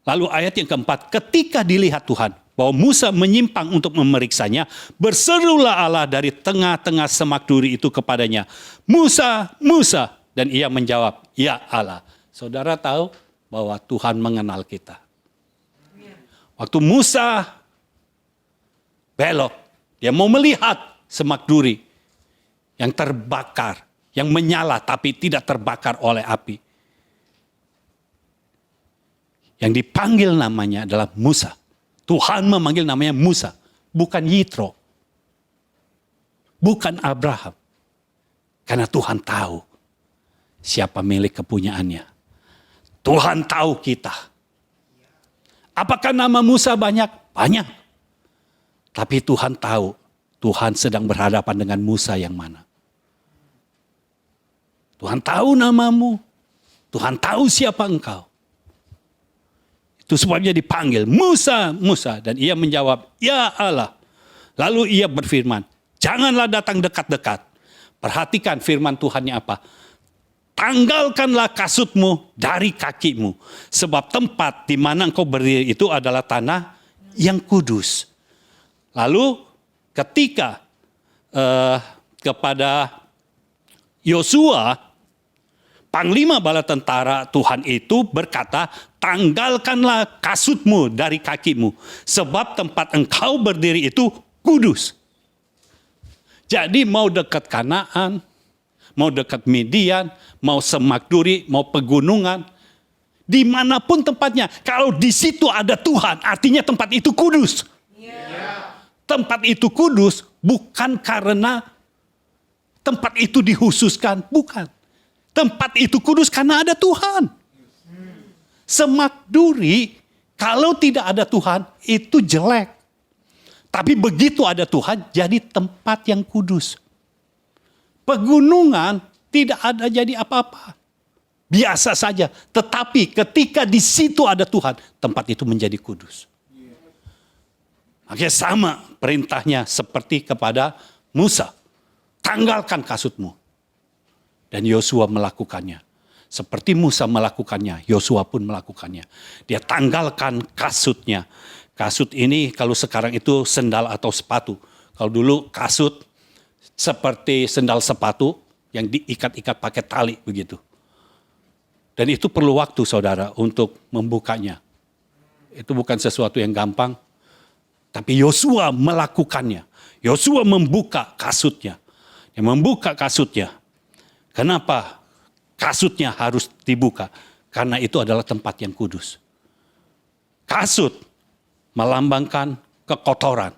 Lalu ayat yang keempat, ketika dilihat Tuhan, bahwa Musa menyimpang untuk memeriksanya, berserulah Allah dari tengah-tengah semak duri itu kepadanya, Musa, Musa. Dan ia menjawab, ya Allah. Saudara tahu bahwa Tuhan mengenal kita. Waktu Musa belok, dia mau melihat semak duri yang terbakar, yang menyala tapi tidak terbakar oleh api. Yang dipanggil namanya adalah Musa. Tuhan memanggil namanya Musa, bukan Yitro. Bukan Abraham. Karena Tuhan tahu siapa milik kepunyaannya. Tuhan tahu kita. Apakah nama Musa banyak? Banyak. Tapi Tuhan tahu, Tuhan sedang berhadapan dengan Musa yang mana. Tuhan tahu namamu. Tuhan tahu siapa engkau. Itu sebabnya dipanggil, Musa, Musa. Dan ia menjawab, ya Allah. Lalu ia berfirman, janganlah datang dekat-dekat. Perhatikan firman Tuhannya apa. Tanggalkanlah kasutmu dari kakimu. Sebab tempat di mana engkau berdiri itu adalah tanah yang kudus. Lalu ketika kepada Yosua, Panglima bala tentara Tuhan itu berkata, tanggalkanlah kasutmu dari kakimu. Sebab tempat engkau berdiri itu kudus. Jadi mau dekat Kanaan, mau dekat Midian, mau semak duri, mau pegunungan. Dimanapun tempatnya, kalau di situ ada Tuhan, artinya tempat itu kudus. Tempat itu kudus bukan karena tempat itu dihususkan, bukan. Tempat itu kudus karena ada Tuhan. Semak duri, kalau tidak ada Tuhan, itu jelek. Tapi begitu ada Tuhan, jadi tempat yang kudus. Pegunungan tidak ada jadi apa-apa. Biasa saja. Tetapi ketika di situ ada Tuhan, tempat itu menjadi kudus. Makanya sama perintahnya seperti kepada Musa. Tanggalkan kasutmu. Dan Yosua melakukannya. Seperti Musa melakukannya, Yosua pun melakukannya. Dia tanggalkan kasutnya. Kasut ini kalau sekarang itu sendal atau sepatu. Kalau dulu kasut seperti sendal sepatu yang diikat-ikat pakai tali begitu. Dan itu perlu waktu saudara untuk membukanya. Itu bukan sesuatu yang gampang. Tapi Yosua melakukannya. Yosua membuka kasutnya. Dia membuka kasutnya. Kenapa kasutnya harus dibuka? Karena itu adalah tempat yang kudus. Kasut melambangkan kekotoran.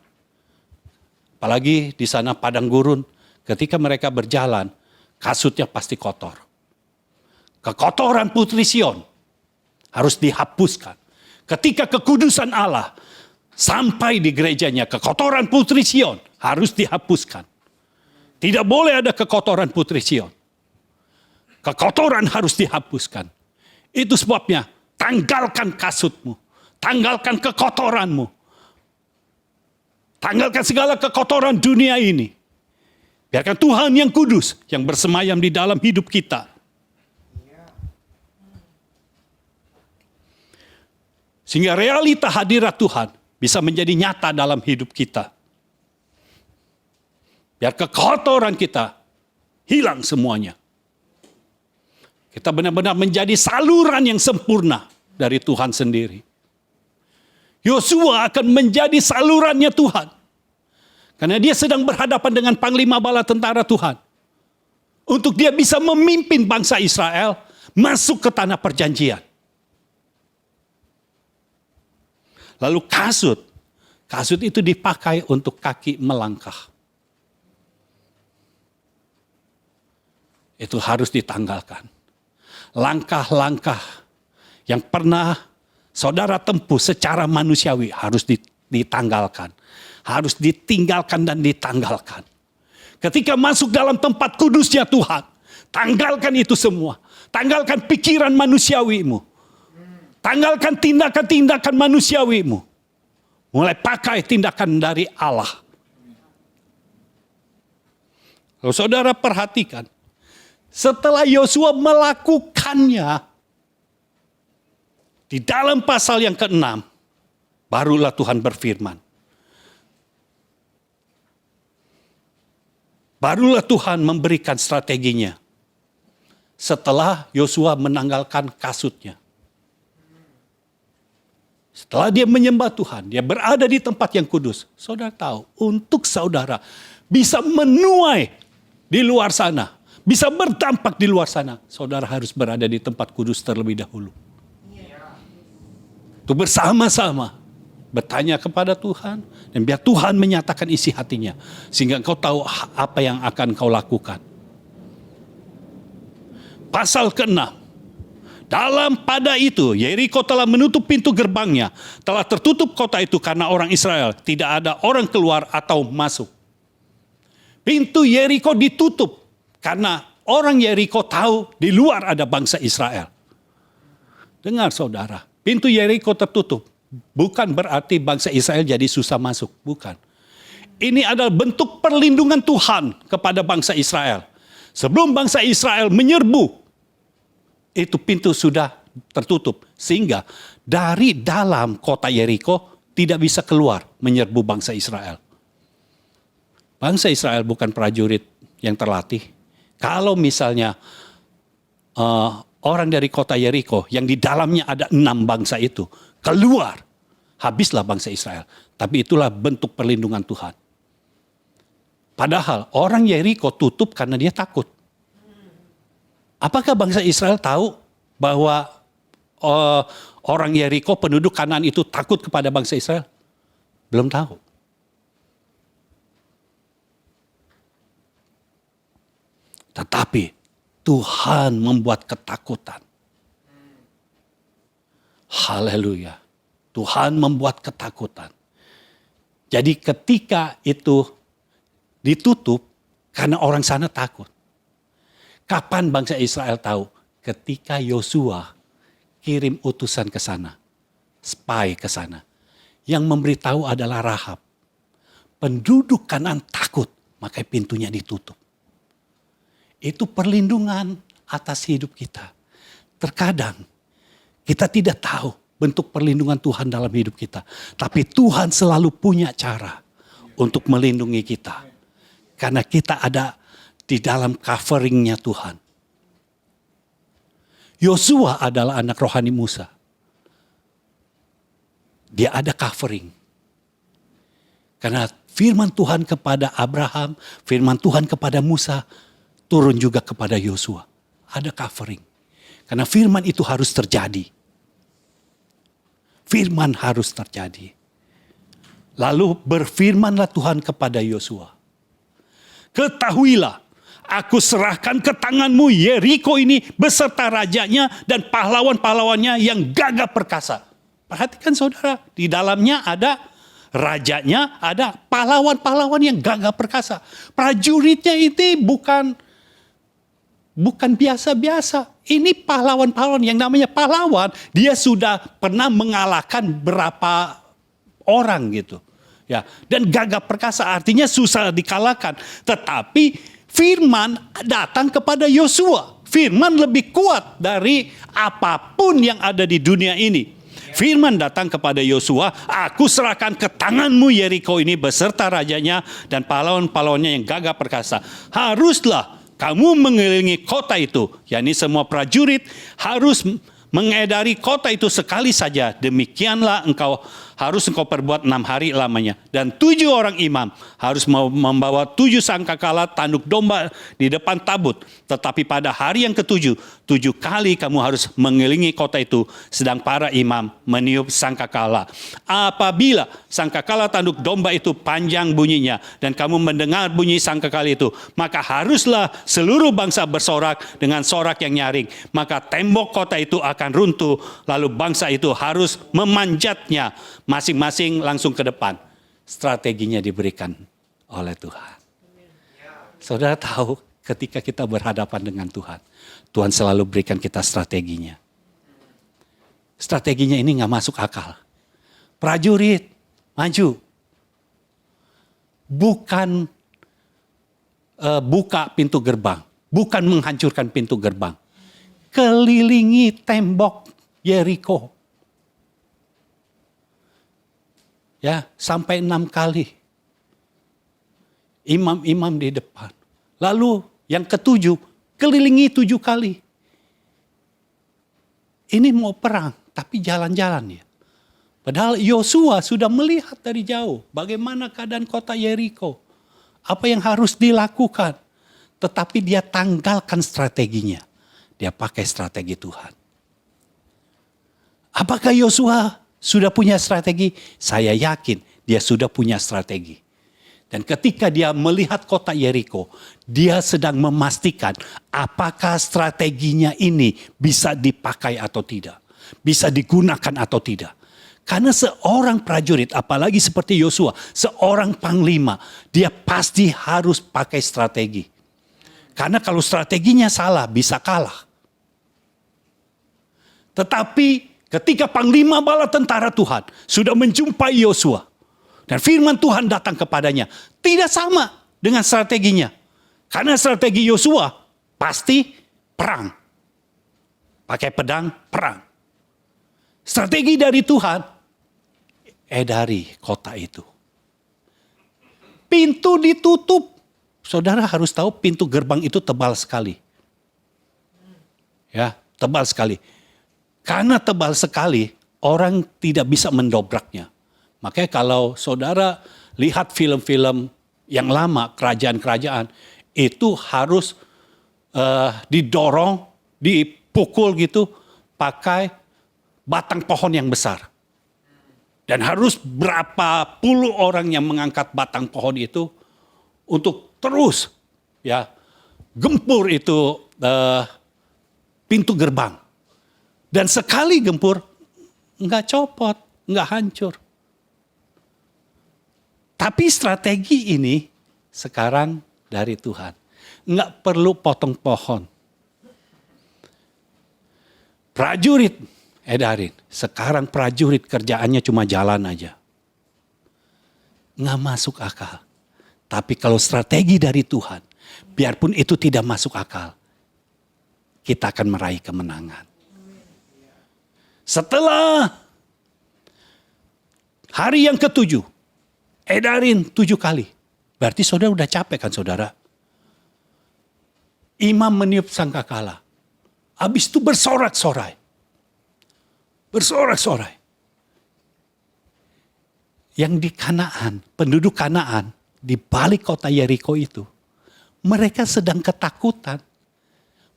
Apalagi di sana padang gurun, ketika mereka berjalan, kasutnya pasti kotor. Kekotoran Putri Sion harus dihapuskan. Ketika kekudusan Allah sampai di gerejanya, kekotoran Putri Sion harus dihapuskan. Tidak boleh ada kekotoran Putri Sion. Kekotoran harus dihapuskan. Itu sebabnya tanggalkan kasutmu. Tanggalkan kekotoranmu. Tanggalkan segala kekotoran dunia ini. Biarkan Tuhan yang kudus yang bersemayam di dalam hidup kita. Sehingga realita hadirat Tuhan bisa menjadi nyata dalam hidup kita. Biar kekotoran kita hilang semuanya. Kita benar-benar menjadi saluran yang sempurna dari Tuhan sendiri. Yosua akan menjadi salurannya Tuhan. Karena dia sedang berhadapan dengan panglima bala tentara Tuhan. Untuk dia bisa memimpin bangsa Israel masuk ke tanah perjanjian. Lalu kasut itu dipakai untuk kaki melangkah. Itu harus ditanggalkan. Langkah-langkah yang pernah saudara tempuh secara manusiawi harus ditanggalkan. Harus ditinggalkan dan ditanggalkan. Ketika masuk dalam tempat kudusnya Tuhan, tanggalkan itu semua. Tanggalkan pikiran manusiawimu. Tanggalkan tindakan-tindakan manusiawimu. Mulai pakai tindakan dari Allah. Kalau saudara perhatikan, setelah Yosua melakukannya, di dalam pasal yang ke-6, barulah Tuhan berfirman. Barulah Tuhan memberikan strateginya. Setelah Yosua menanggalkan kasutnya. Setelah dia menyembah Tuhan, dia berada di tempat yang kudus. Saudara tahu, untuk saudara bisa menuai di luar sana, bisa berdampak di luar sana, saudara harus berada di tempat kudus terlebih dahulu. Itu bersama-sama bertanya kepada Tuhan, dan biar Tuhan menyatakan isi hatinya, sehingga engkau tahu apa yang akan kau lakukan. Pasal ke-6. Pada itu, Yeriko telah menutup pintu gerbangnya. Telah tertutup kota itu karena orang Israel. Tidak ada orang keluar atau masuk. Pintu Yeriko ditutup karena orang Yeriko tahu di luar ada bangsa Israel. Dengar saudara, pintu Yeriko tertutup. Bukan berarti bangsa Israel jadi susah masuk. Bukan. Ini adalah bentuk perlindungan Tuhan kepada bangsa Israel. Sebelum bangsa Israel menyerbu, itu pintu sudah tertutup. Sehingga dari dalam kota Yeriko tidak bisa keluar menyerbu bangsa Israel. Bangsa Israel bukan prajurit yang terlatih. Kalau misalnya orang dari kota Yeriko yang di dalamnya ada 6 bangsa itu keluar, habislah bangsa Israel. Tapi itulah bentuk perlindungan Tuhan. Padahal orang Yeriko tutup karena dia takut. Apakah bangsa Israel tahu bahwa orang Yeriko, penduduk Kanaan itu takut kepada bangsa Israel? Belum tahu. Tetapi Tuhan membuat ketakutan. Haleluya. Tuhan membuat ketakutan. Jadi ketika itu ditutup karena orang sana takut. Kapan bangsa Israel tahu? Ketika Yosua kirim utusan ke sana. Spy ke sana. Yang memberitahu adalah Rahab. Penduduk Kanaan takut, maka pintunya ditutup. Itu perlindungan atas hidup kita. Terkadang kita tidak tahu bentuk perlindungan Tuhan dalam hidup kita. Tapi Tuhan selalu punya cara untuk melindungi kita. Karena kita ada di dalam coveringnya Tuhan. Yosua adalah anak rohani Musa. Dia ada covering. Karena firman Tuhan kepada Abraham, firman Tuhan kepada Musa, turun juga kepada Yosua. Ada covering. Karena firman itu harus terjadi. Firman harus terjadi. Lalu berfirmanlah Tuhan kepada Yosua. Ketahuilah, aku serahkan ke tanganmu Yeriko ini beserta rajanya dan pahlawan-pahlawannya yang gagah perkasa. Perhatikan saudara, di dalamnya ada rajanya, ada pahlawan-pahlawan yang gagah perkasa. Prajuritnya itu bukan biasa-biasa. Ini pahlawan-pahlawan, yang namanya pahlawan, dia sudah pernah mengalahkan berapa orang gitu. Ya, dan gagah perkasa artinya susah dikalahkan. Tetapi firman datang kepada Yosua. Firman lebih kuat dari apapun yang ada di dunia ini. Firman datang kepada Yosua, aku serahkan ke tanganmu Yeriko ini beserta rajanya dan pahlawan-pahlawannya yang gagah perkasa. Haruslah kamu mengelilingi kota itu, yakni semua prajurit harus mengedari kota itu sekali saja. Demikianlah harus engkau perbuat 6 hari lamanya. Dan 7 orang imam harus membawa 7 sangkakala tanduk domba di depan tabut. Tetapi pada hari yang ke-7, 7 kali kamu harus mengelilingi kota itu, sedang para imam meniup sangkakala. Apabila sangkakala tanduk domba itu panjang bunyinya, dan kamu mendengar bunyi sangkakala itu, maka haruslah seluruh bangsa bersorak dengan sorak yang nyaring. Maka tembok kota itu akan runtuh, lalu bangsa itu harus memanjatnya masing-masing langsung ke depan. Strateginya diberikan oleh Tuhan. Saudara tahu, ketika kita berhadapan dengan Tuhan, Tuhan selalu berikan kita strateginya. Strateginya ini gak masuk akal. Prajurit, maju. Bukan buka pintu gerbang. Bukan menghancurkan pintu gerbang. Kelilingi tembok Yeriko. Ya, sampai 6 kali. Imam-imam di depan. Lalu yang ke-7, kelilingi 7 kali. Ini mau perang, tapi jalan-jalan ya. Padahal Yosua sudah melihat dari jauh bagaimana keadaan kota Yeriko. Apa yang harus dilakukan. Tetapi dia tanggalkan strateginya. Dia pakai strategi Tuhan. Apakah Yosua sudah punya strategi? Saya yakin dia sudah punya strategi. Dan ketika dia melihat kota Yeriko, dia sedang memastikan apakah strateginya ini bisa dipakai atau tidak. Bisa digunakan atau tidak. Karena seorang prajurit, apalagi seperti Yosua, seorang panglima, dia pasti harus pakai strategi. Karena kalau strateginya salah, bisa kalah. Tetapi ketika panglima bala tentara Tuhan sudah menjumpai Yosua, dan firman Tuhan datang kepadanya, tidak sama dengan strateginya. Karena strategi Yosua pasti perang. Pakai pedang, perang. Strategi dari Tuhan, edari kota itu. Pintu ditutup. Saudara harus tahu pintu gerbang itu tebal sekali. Ya, tebal sekali. Karena tebal sekali, orang tidak bisa mendobraknya. Makanya kalau saudara lihat film-film yang lama, kerajaan-kerajaan, itu harus didorong, dipukul gitu, pakai batang pohon yang besar. Dan harus berapa puluh orang yang mengangkat batang pohon itu untuk terus ya gempur itu pintu gerbang. Dan sekali gempur, nggak copot, nggak hancur. Tapi strategi ini sekarang dari Tuhan. Nggak perlu potong pohon. Prajurit, edarin. Sekarang prajurit kerjaannya cuma jalan aja. Nggak masuk akal. Tapi kalau strategi dari Tuhan, biarpun itu tidak masuk akal, kita akan meraih kemenangan. Setelah hari yang ke-7, edarin 7 kali. Berarti saudara udah capek kan saudara? Imam meniup sangkakala. Habis itu bersorak-sorai. Bersorak-sorai. Yang di Kanaan, penduduk Kanaan, di balik kota Yeriko itu, mereka sedang ketakutan.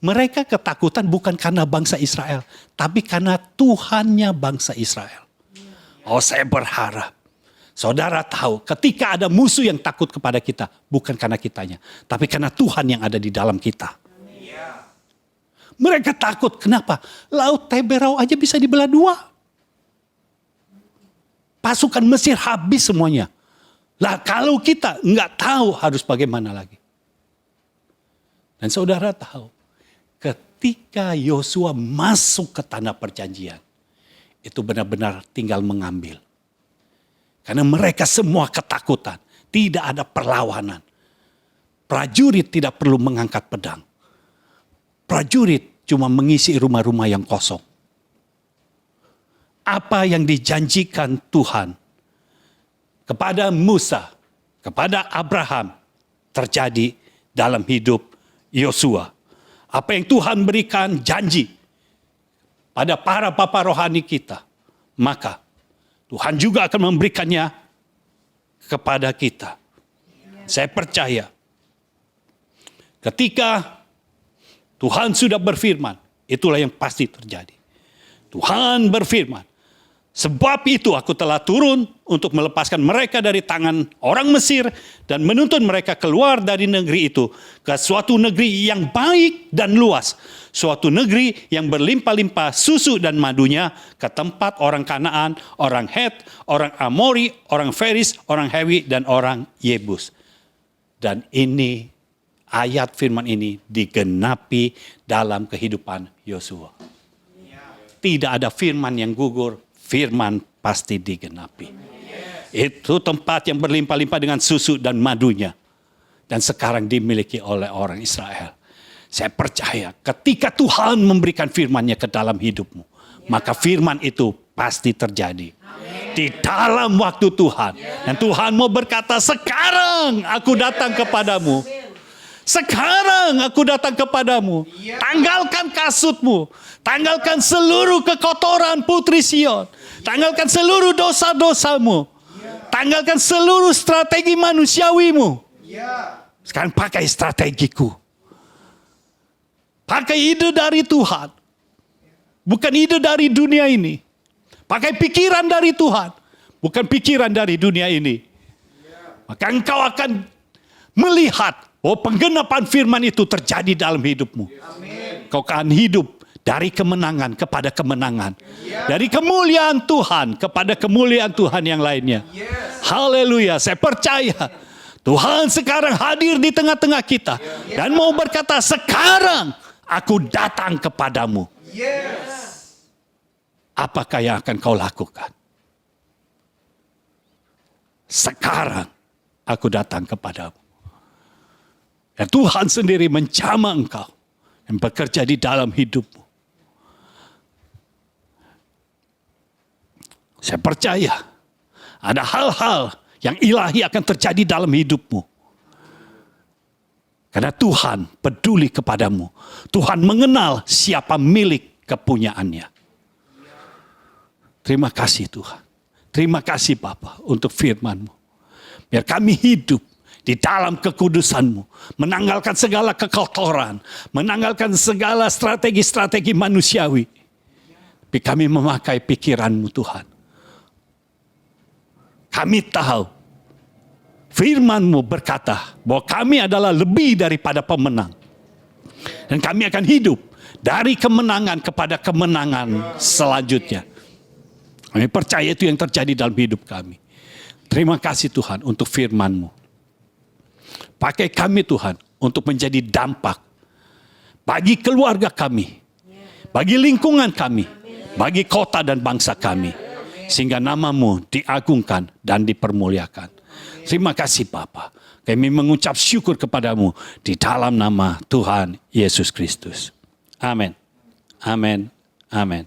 Mereka ketakutan bukan karena bangsa Israel, tapi karena Tuhannya bangsa Israel. Oh, saya berharap Saudara tahu ketika ada musuh yang takut kepada kita, bukan karena kitanya, tapi karena Tuhan yang ada di dalam kita. Mereka takut, kenapa? Laut Teberau aja bisa dibelah dua. Pasukan Mesir habis semuanya. Lah kalau kita nggak tahu harus bagaimana lagi. Dan saudara tahu, ketika Yosua masuk ke tanah perjanjian, itu benar-benar tinggal mengambil. Karena mereka semua ketakutan. Tidak ada perlawanan. Prajurit tidak perlu mengangkat pedang. Prajurit cuma mengisi rumah-rumah yang kosong. Apa yang dijanjikan Tuhan kepada Musa, kepada Abraham, terjadi dalam hidup Yosua. Apa yang Tuhan berikan janji pada para bapa rohani kita, maka Tuhan juga akan memberikannya kepada kita. Saya percaya ketika Tuhan sudah berfirman, itulah yang pasti terjadi. Tuhan berfirman, sebab itu aku telah turun untuk melepaskan mereka dari tangan orang Mesir dan menuntun mereka keluar dari negeri itu ke suatu negeri yang baik dan luas. Suatu negeri yang berlimpah-limpah susu dan madunya, ke tempat orang Kanaan, orang Het, orang Amori, orang Feris, orang Hewi, dan orang Yebus. Dan ini, ayat firman ini digenapi dalam kehidupan Yosua. Tidak ada firman yang gugur, firman pasti digenapi. Itu tempat yang berlimpah-limpah dengan susu dan madunya. Dan sekarang dimiliki oleh orang Israel. Saya percaya ketika Tuhan memberikan firman-Nya ke dalam hidupmu, maka firman itu pasti terjadi. Di dalam waktu Tuhan. Dan Tuhan mau berkata, sekarang aku datang kepadamu. Sekarang aku datang kepadamu. Tanggalkan kasutmu. Tanggalkan seluruh kekotoran putri Sion. Tanggalkan seluruh dosa-dosamu. Tanggalkan seluruh strategi manusiawimu. Sekarang pakai strategiku. Pakai ide dari Tuhan. Bukan ide dari dunia ini. Pakai pikiran dari Tuhan. Bukan pikiran dari dunia ini. Maka engkau akan melihat bahwa penggenapan firman itu terjadi dalam hidupmu. Kau akan hidup dari kemenangan kepada kemenangan. Dari kemuliaan Tuhan kepada kemuliaan Tuhan yang lainnya. Haleluya, saya percaya Tuhan sekarang hadir di tengah-tengah kita. Dan mau berkata, sekarang aku datang kepadamu. Apakah yang akan kau lakukan? Sekarang aku datang kepadamu. Dan Tuhan sendiri menjamah engkau yang bekerja di dalam hidupmu. Saya percaya ada hal-hal yang ilahi akan terjadi dalam hidupmu. Karena Tuhan peduli kepadamu. Tuhan mengenal siapa milik kepunyaannya. Terima kasih Tuhan. Terima kasih Bapa untuk firman-Mu. Biar kami hidup di dalam kekudusan-Mu. Menanggalkan segala kekotoran. Menanggalkan segala strategi-strategi manusiawi. Tapi kami memakai pikiran-Mu Tuhan. Kami tahu firman-Mu berkata bahwa kami adalah lebih daripada pemenang. Dan kami akan hidup dari kemenangan kepada kemenangan selanjutnya. Kami percaya itu yang terjadi dalam hidup kami. Terima kasih Tuhan untuk firman-Mu. Pakai kami Tuhan untuk menjadi dampak bagi keluarga kami, bagi lingkungan kami, bagi kota dan bangsa kami. Sehingga nama-Mu diagungkan dan dipermuliakan. Terima kasih Bapa. Kami mengucap syukur kepadamu di dalam nama Tuhan Yesus Kristus. Amin. Amin. Amin.